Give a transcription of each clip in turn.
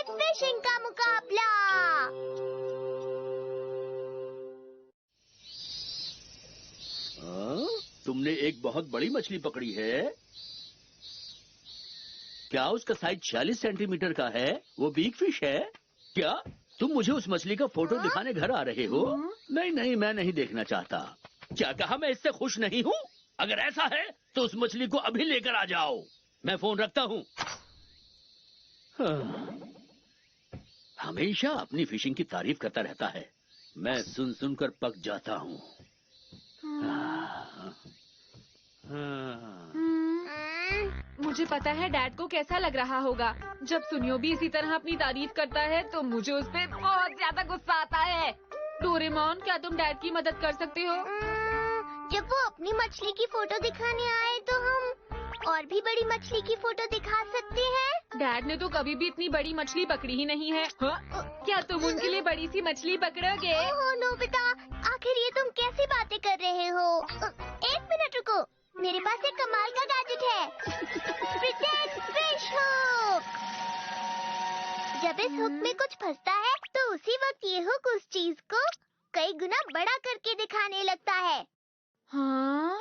Fishing का मुकाबला। तुमने एक बहुत बड़ी मछली पकड़ी है। क्या उसका साइज 40 सेंटीमीटर का है? वो बिग फिश है क्या? तुम मुझे उस मछली का फोटो दिखाने घर आ रहे हो? नहीं नहीं, मैं नहीं देखना चाहता। क्या कहा? मैं इससे खुश नहीं हूँ। अगर ऐसा है तो उस मछली को अभी लेकर आ जाओ। मैं फोन रखता हूँ। हमेशा अपनी फिशिंग की तारीफ करता रहता है। मैं सुन सुनकर पक जाता हूँ। मुझे पता है डैड को कैसा लग रहा होगा। जब सुनियो भी इसी तरह अपनी तारीफ करता है तो मुझे उस पे बहुत ज्यादा गुस्सा आता है। डोरेमोन, क्या तुम डैड की मदद कर सकते हो? जब वो अपनी मछली की फोटो दिखाने आए तो हम और भी बड़ी मछली की फोटो दिखा सकते हैं। डैड ने तो कभी भी इतनी बड़ी मछली पकड़ी ही नहीं है। क्या तुम उनके लिए बड़ी सी मछली पकड़ोगे? ओह नोबिता, आखिर ये तुम कैसी बातें कर रहे हो? एक मिनट रुको, मेरे पास एक कमाल का गैजेट है। Pretend fish hook. जब इस हुक में कुछ फंसता है तो उसी वक्त ये हुक उस चीज को कई गुना बड़ा करके दिखाने लगता है। हाँ?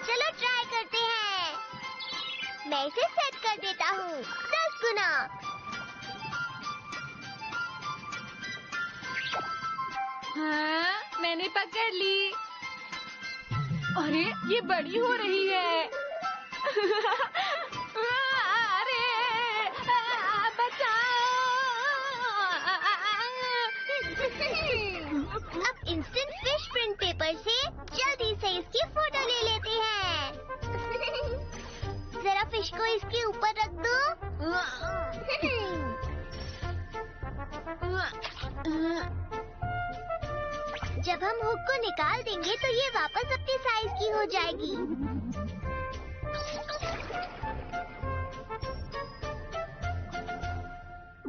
चलो ट्राई करते हैं। मैं इसे सेट कर देता हूँ 10 गुना। हाँ, मैंने पकड़ ली। अरे, ये बड़ी हो रही है। अरे, बचाओ! अब इंस्टेंट फिश प्रिंट पेपर से जल्दी से इसकी फोटो ले लेते हैं। जरा फिश को इसके ऊपर रख दो। जब हम हुक को निकाल देंगे तो ये वापस अपने साइज की हो जाएगी।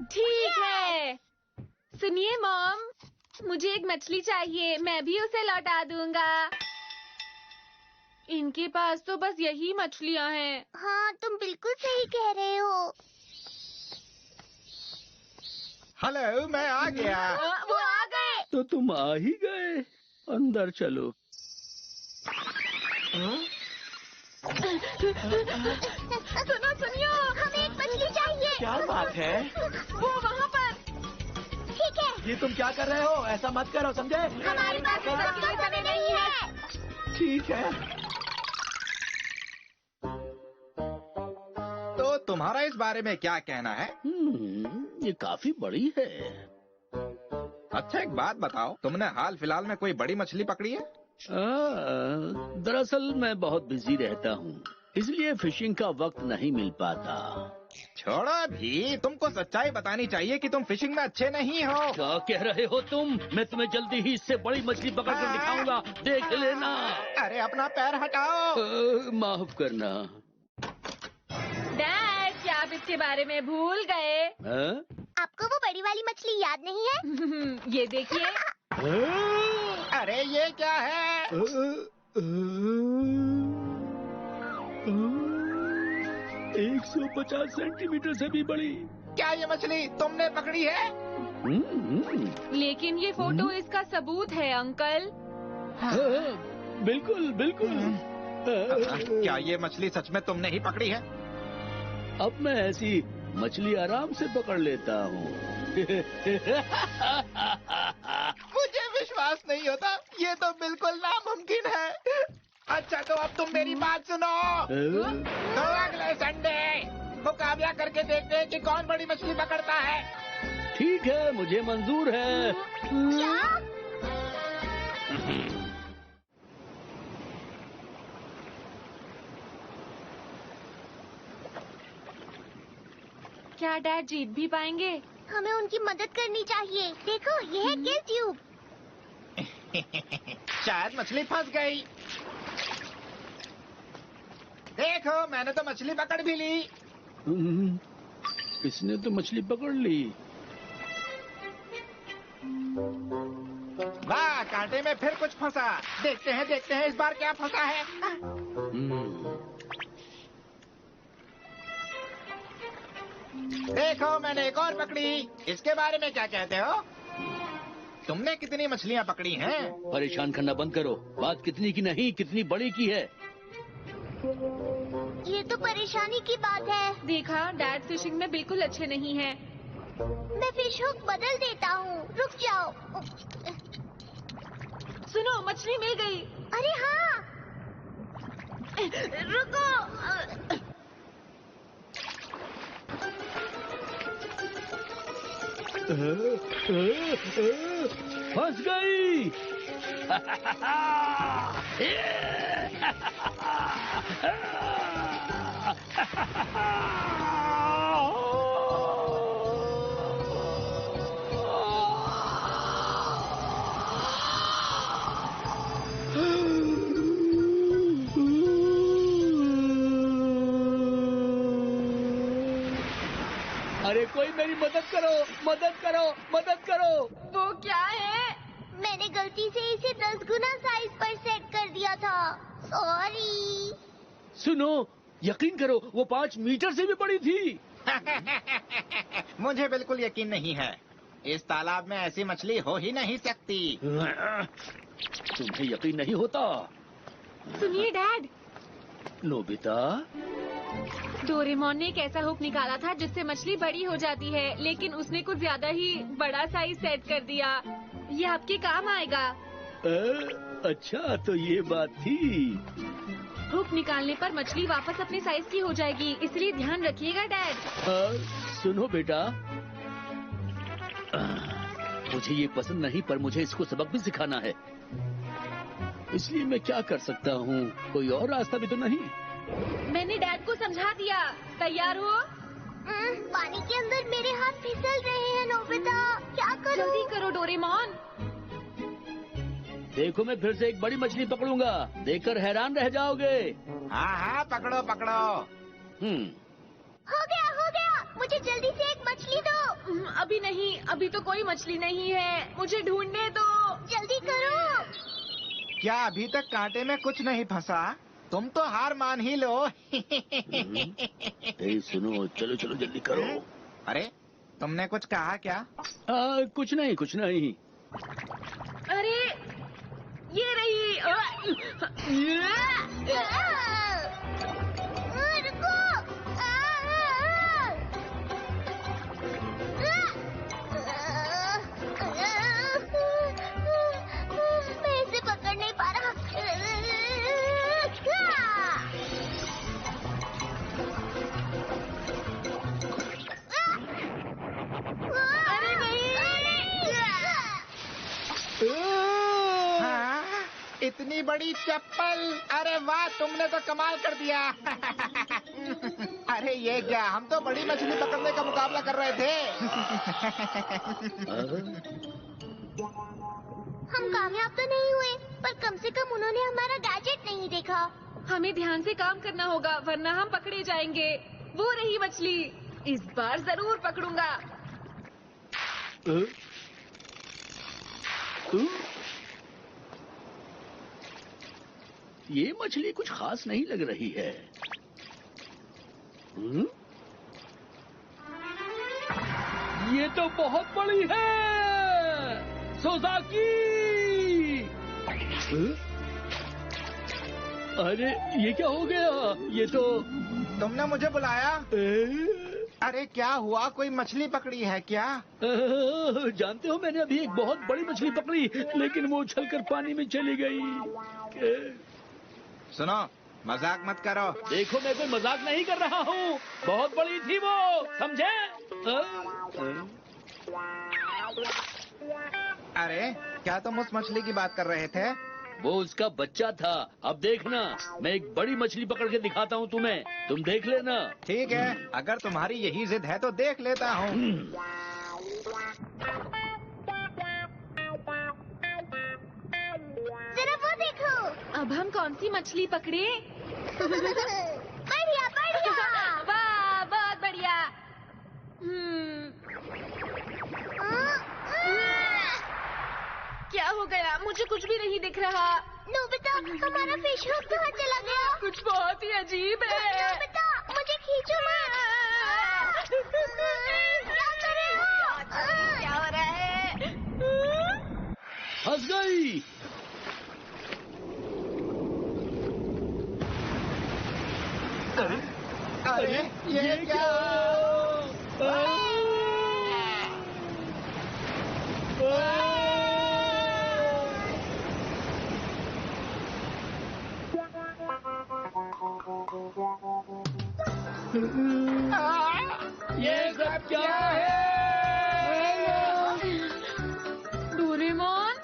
ठीक है। सुनिए मॉम, मुझे एक मछली चाहिए। मैं भी उसे लौटा दूंगा। इनके पास तो बस यही मछलियाँ हैं। हाँ, तुम बिल्कुल सही कह रहे हो। हेलो, मैं आ गया। वो आ गए। तो तुम आ ही गए। अंदर चलो। सुनो सुनियो, हमें एक मछली चाहिए। क्या बात है? वो वहाँ पर। ठीक है। ये तुम क्या कर रहे हो? ऐसा मत करो, समझे? हमारे पास इतना समय नहीं है। ठीक है। तो तुम्हारा इस बारे में क्या कहना है? ये काफी बड़ी है। अच्छा, एक बात बताओ, तुमने हाल फिलहाल में कोई बड़ी मछली पकड़ी है? दरअसल मैं बहुत बिजी रहता हूँ, इसलिए फिशिंग का वक्त नहीं मिल पाता। छोड़ो भी, तुमको सच्चाई बतानी चाहिए कि तुम फिशिंग में अच्छे नहीं हो। क्या कह रहे हो तुम? मैं तुम्हें जल्दी ही इससे बड़ी मछली पकड़ कर दिखाऊंगा, देख लेना। अरे अपना पैर हटाओ। माफ करना। डैड, क्या आप इसके बारे में भूल गए? आपको वो बड़ी वाली मछली याद नहीं है? ये देखिए। अरे ये क्या है? 150 सेंटीमीटर से भी बड़ी। क्या ये मछली तुमने पकड़ी है? लेकिन ये फोटो इसका सबूत है अंकल। बिल्कुल बिल्कुल। क्या ये मछली सच में तुमने ही पकड़ी है? अब मैं ऐसी मछली आराम से पकड़ लेता हूँ। मुझे विश्वास नहीं होता, ये तो बिल्कुल नामुमकिन है। अच्छा, तो अब तुम मेरी बात सुनो। तो अगले संडे मुकाबला करके देखते हैं कि कौन बड़ी मछली पकड़ता है। ठीक है, मुझे मंजूर है। क्या डैड जीत भी पाएंगे? हमें उनकी मदद करनी चाहिए। देखो, ये है किल ट्यूब। शायद मछली फंस गई। देखो, मैंने तो मछली पकड़ भी ली। इसने तो मछली पकड़ ली। वाह, कांटे में फिर कुछ फंसा। देखते हैं इस बार क्या फंसा है। देखो मैंने एक और पकड़ी। इसके बारे में क्या कहते हो? तुमने कितनी मछलियाँ पकड़ी हैं? परेशान करना बंद करो। बात कितनी की नहीं, कितनी बड़ी की है। ये तो परेशानी की बात है। देखा, डैड फिशिंग में बिल्कुल अच्छे नहीं हैं। मैं फिश हुक बदल देता हूँ। रुक जाओ। सुनो, मछली मिल गई। अरे हाँ, रुको। फंस गई। अरे कोई मेरी मदद करो, मदद करो, मदद करो। वो क्या है? मैंने गलती से इसे 10 गुना साइज पर सेट कर दिया था। सॉरी। सुनो, यकीन करो, वो 5 मीटर से भी बड़ी थी। मुझे बिल्कुल यकीन नहीं है। इस तालाब में ऐसी मछली हो ही नहीं सकती। तुम्हें यकीन नहीं होता? सुनिए डैड, नोबिता, डोरेमोन ने एक ऐसा हुक निकाला था जिससे मछली बड़ी हो जाती है, लेकिन उसने कुछ ज्यादा ही बड़ा साइज सेट कर दिया। ये आपके काम आएगा। अच्छा तो ये बात थी। हुक निकालने पर मछली वापस अपने साइज की हो जाएगी, इसलिए ध्यान रखिएगा डैड। सुनो बेटा, मुझे ये पसंद नहीं, पर मुझे इसको सबक भी सिखाना है, इसलिए मैं क्या कर सकता हूँ? कोई और रास्ता भी तो नहीं। मैंने डैड को समझा दिया। तैयार हो? पानी के अंदर मेरे हाथ फिसल रहे हैं नोबिता। क्या करूं? जल्दी करो डोरेमोन। देखो, मैं फिर से एक बड़ी मछली पकड़ूंगा, देखकर हैरान रह जाओगे। हाँ हाँ, पकड़ो पकड़ो। हो गया, हो गया। मुझे जल्दी से एक मछली दो। अभी नहीं, अभी तो कोई मछली नहीं है, मुझे ढूंढने दो। जल्दी करो। क्या अभी तक कांटे में कुछ नहीं फंसा? तुम तो हार मान ही लो। सुनो, चलो चलो जल्दी करो। अरे, तुमने कुछ कहा क्या? कुछ नहीं, कुछ नहीं। अरे, ये रही। रुको। मैं इसे पकड़ नहीं पा रहा। अरे नहीं। हाँ, इतनी बड़ी चप्पल। अरे वाह, तुमने तो कमाल कर दिया। अरे ये क्या, हम तो बड़ी मछली पकड़ने का मुकाबला कर रहे थे। हम कामयाब तो नहीं हुए, पर कम से कम उन्होंने हमारा गैजेट नहीं देखा। हमें ध्यान से काम करना होगा, वरना हम पकड़े जाएंगे। वो रही मछली, इस बार जरूर पकड़ूंगा। ये मछली कुछ खास नहीं लग रही है। ये तो बहुत बड़ी है, सोजाकी। अरे ये क्या हो गया? ये तो तुमने मुझे बुलाया? अरे क्या हुआ, कोई मछली पकड़ी है क्या? जानते हो, मैंने अभी एक बहुत बड़ी मछली पकड़ी, लेकिन वो उछलकर पानी में चली गई। सुनो, मजाक मत करो। देखो, मैं कोई मजाक नहीं कर रहा हूँ, बहुत बड़ी थी वो, समझे? अरे, क्या तुम उस मछली की बात कर रहे थे? वो उसका बच्चा था। अब देखना, मैं एक बड़ी मछली पकड़ के दिखाता हूँ तुम्हें, तुम देख लेना। ठीक है, अगर तुम्हारी यही जिद है तो देख लेता हूँ। जरा वो देखो। अब हम कौन सी मछली पकड़े? बढ़िया बढ़िया। वाह, बहुत बढ़िया। क्या हो गया? मुझे कुछ भी नहीं दिख रहा। नोबिता, हमारा फिश हुक कहाँ चला गया? कुछ बहुत ही अजीब है। नोबिता, मुझे खींचो मत। फंस गई। अरे ये क्या? ये सब क्या है? डोरेमोन।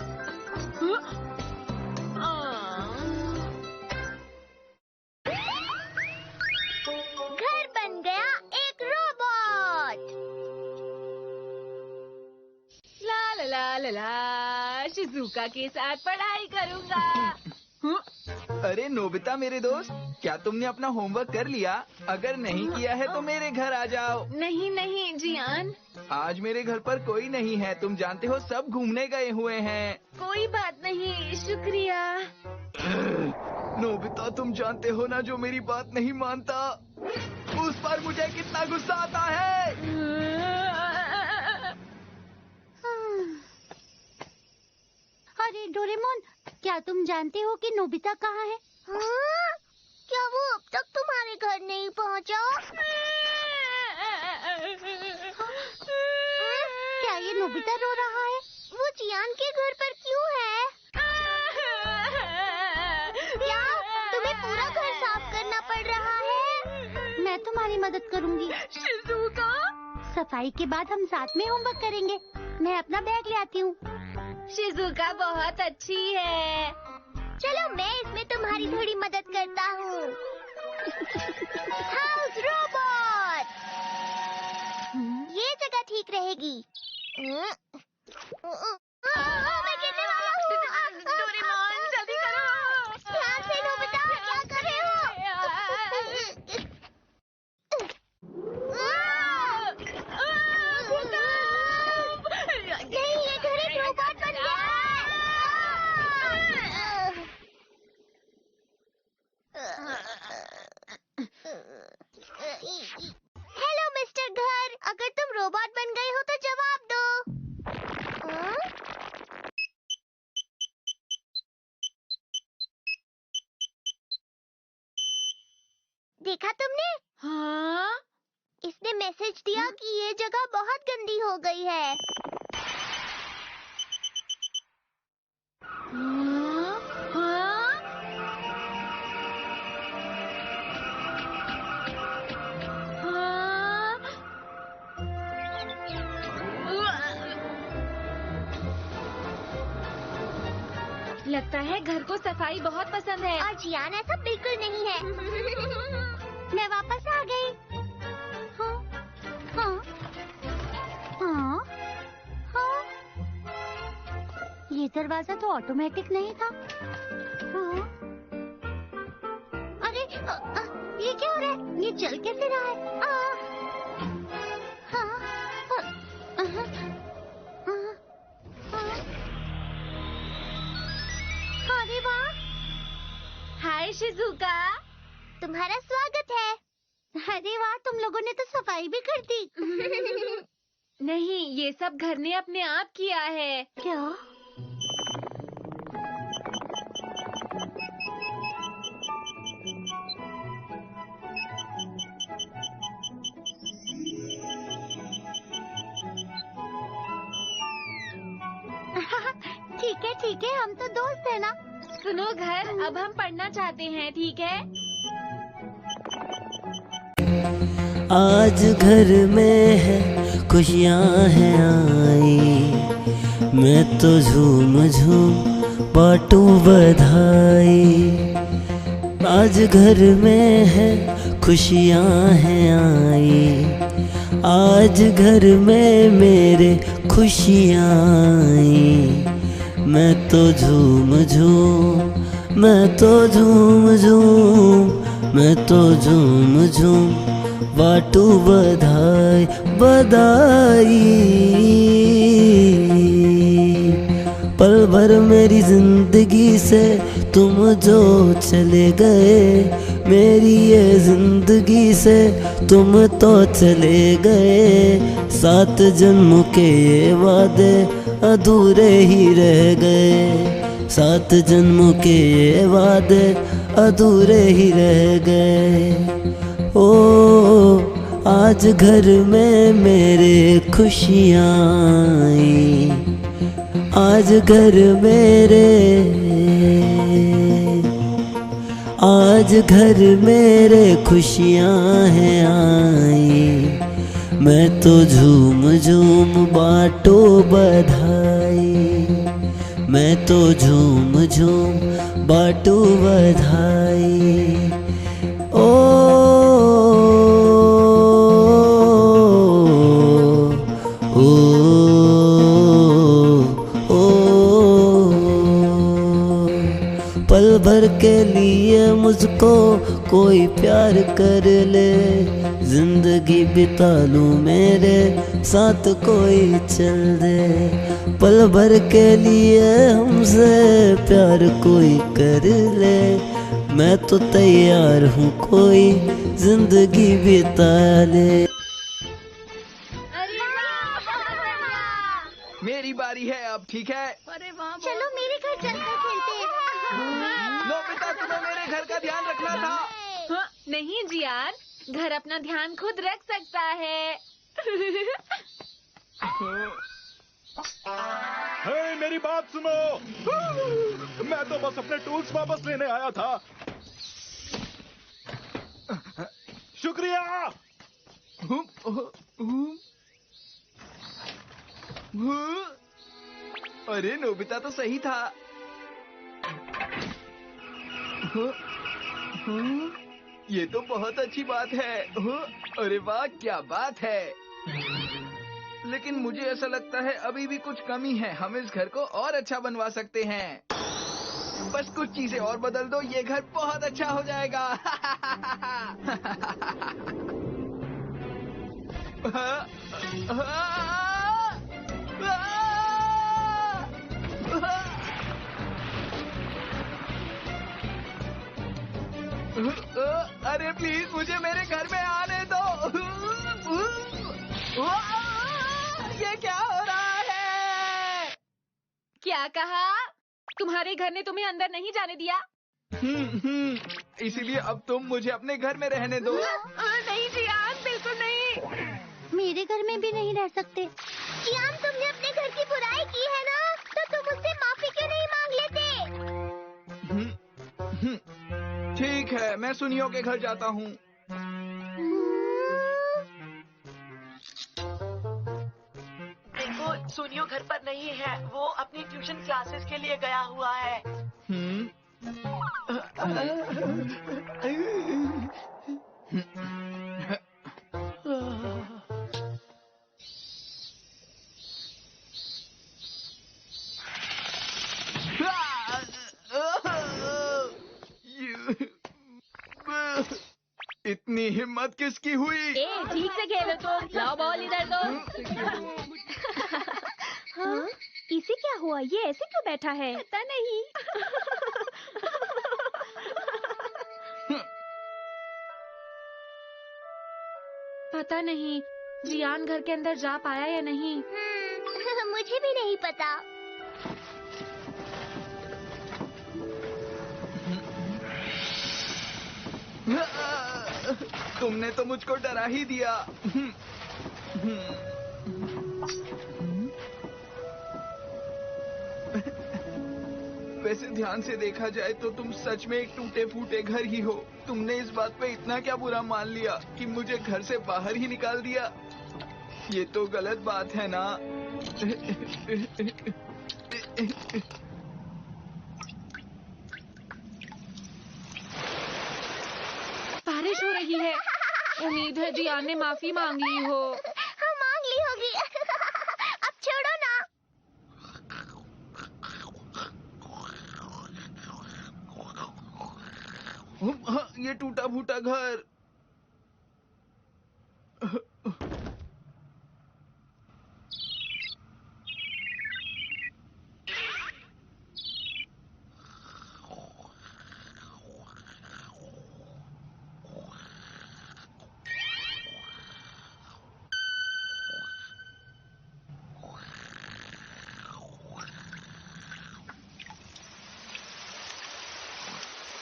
घर बन गया एक रोबोट। ला ला ला ला ला, शिजुका के साथ पढ़ाई करूंगा। अरे नोबिता मेरे दोस्त, क्या तुमने अपना होमवर्क कर लिया? अगर नहीं किया है तो मेरे घर आ जाओ। नहीं नहीं जियान, आज मेरे घर पर कोई नहीं है, तुम जानते हो सब घूमने गए हुए हैं। कोई बात नहीं, शुक्रिया। नोबिता तुम जानते हो ना, जो मेरी बात नहीं मानता उस पर मुझे कितना गुस्सा आता है। अरे डोरेमोन, क्या तुम जानते हो कि नोबिता कहाँ है? हाँ? क्या वो अब तक तुम्हारे घर नहीं पहुँचा? क्या ये नोबिता रो रहा है? वो जियान के घर पर क्यों है? क्या तुम्हें पूरा घर साफ करना पड़ रहा है? मैं तुम्हारी मदद करूंगी। शिजुका, सफाई के बाद हम साथ में होमवर्क करेंगे। मैं अपना बैग ले आती हूँ। शिजुका बहुत अच्छी है। चलो मैं इसमें तुम्हारी थोड़ी मदद करता हूँ। हाउस रोबोट, ये जगह ठीक रहेगी। मैं गिरने वाला हूँ। डोरेमोन जल्दी करो। ध्यान से नोबिता, क्या कर रहे हो? नहीं, ये घर एक रोबोट बन गया है। हेलो मिस्टर घर, अगर तुम रोबोट बन गए हो तो जवाब दो। देखा तुमने? हाँ? इसने मैसेज दिया कि ये जगह बहुत गंदी हो गई है। हाँ? हाँ? हाँ? लगता है घर को सफाई बहुत पसंद है। और जियान ऐसा बिल्कुल नहीं है। मैं वापस आ गई। हाँ, हाँ, हाँ, हाँ। ये दरवाजा तो ऑटोमेटिक नहीं था। हाँ। अरे ये क्या हो रहा है? ये चल कैसे रहा है? हाँ, अरे वाह! Hi Shizuka. तुम्हारा स्वागत है। अरे वाह, तुम लोगों ने तो सफाई भी कर दी। नहीं, ये सब घर ने अपने आप किया है। क्या? ठीक है, हम तो दोस्त है ना। सुनो घर, अब हम पढ़ना चाहते हैं, ठीक है? आज घर में है खुशियाँ हैं आई, मैं तो झूम झूम बाटूं बधाई। आज घर में है खुशियाँ हैं आई, आज घर में मेरे खुशियाँ आई। मैं तो झूम झूम, मैं तो झूम झूम, मैं तो झूम झूम बाटूं बधाई बधाई। पल भर मेरी जिंदगी से तुम जो चले गए, मेरी ये जिंदगी से तुम तो चले गए, 7 जन्मों के ये वादे अधूरे ही रह गए, 7 जन्मों के ये वादे अधूरे ही रह गए। ओ आज घर में मेरे खुशियाँ आई, आज घर मेरे, आज घर मेरे खुशियाँ हैं आई, मैं तो झूम झूम बाटो बधाई, मैं तो झूम झूम बाटो बधाई। ओ पल भर के लिए मुझको कोई प्यार कर ले, जिंदगी बिता लूं मेरे साथ कोई चल दे। पल भर के लिए हमसे प्यार कोई कर ले, मैं तो तैयार हूँ कोई जिंदगी बिता ले। मेरी बारी है अब, ठीक है? चलो मेरे घर चलकर खेलते हैं। नोबिता, तुम्हें मेरे घर का ध्यान रखना था। हाँ, नहीं जियान, घर अपना ध्यान खुद रख सकता है। हे, मेरी बात सुनो। मैं तो बस अपने टूल्स वापस लेने आया था। शुक्रिया। अरे नोबिता तो सही था। ये तो बहुत अच्छी बात है। अरे वाह, क्या बात है। लेकिन मुझे ऐसा लगता है अभी भी कुछ कमी है, हम इस घर को और अच्छा बनवा सकते हैं। बस कुछ चीजें और बदल दो, ये घर बहुत अच्छा हो जाएगा। अरे प्लीज मुझे मेरे घर में आने दो। ये क्या हो रहा है? क्या कहा? तुम्हारे घर ने तुम्हें अंदर नहीं जाने दिया? इसीलिए अब तुम मुझे अपने घर में रहने दो। नहीं जियान, बिल्कुल नहीं। मेरे घर में भी नहीं रह सकते। जियान, तुमने अपने घर की बुराई की है ना, तो तुम उससे माफी क्यों नहीं मांग लेते? ठीक है, मैं सुनियो के घर जाता हूँ। देखो, सुनियो घर पर नहीं है, वो अपनी ट्यूशन क्लासेस के लिए गया हुआ है। इतनी हिम्मत किसकी हुई? ए, ठीक से खेलो तुम। लाओ बॉल इधर दो। हाँ? इसे क्या हुआ? ये ऐसे क्यों बैठा है? पता नहीं। पता नहीं जियान घर के अंदर जा पाया या नहीं। मुझे भी नहीं पता। तुमने तो मुझको डरा ही दिया। वैसे ध्यान से देखा जाए तो तुम सच में एक टूटे फूटे घर ही हो। तुमने इस बात पे इतना क्या बुरा मान लिया कि मुझे घर से बाहर ही निकाल दिया? ये तो गलत बात है ना? बारिश हो रही है। उम्मीद है जियान ने माफी मांग ली हो। हाँ, मांग ली होगी। अब छोड़ो ना। ये टूटा फूटा घर।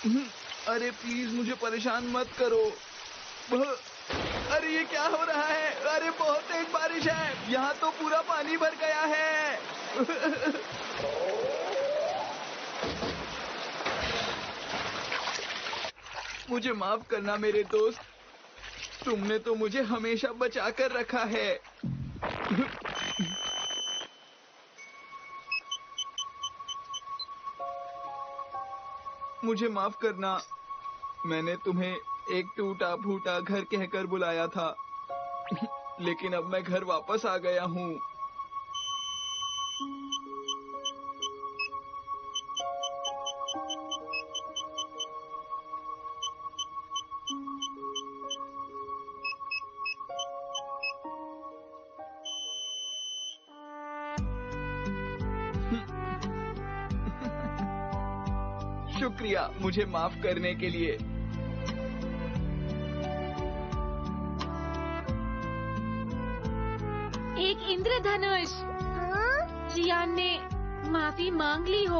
अरे प्लीज मुझे परेशान मत करो। अरे ये क्या हो रहा है? अरे बहुत तेज बारिश है, यहाँ तो पूरा पानी भर गया है। मुझे माफ करना मेरे दोस्त, तुमने तो मुझे हमेशा बचा कर रखा है। मुझे माफ करना, मैंने तुम्हें एक टूटा फूटा घर कहकर बुलाया था, लेकिन अब मैं घर वापस आ गया हूँ। शुक्रिया मुझे माफ करने के लिए। एक इंद्रधनुष। हाँ? जियान ने माफी मांग ली हो।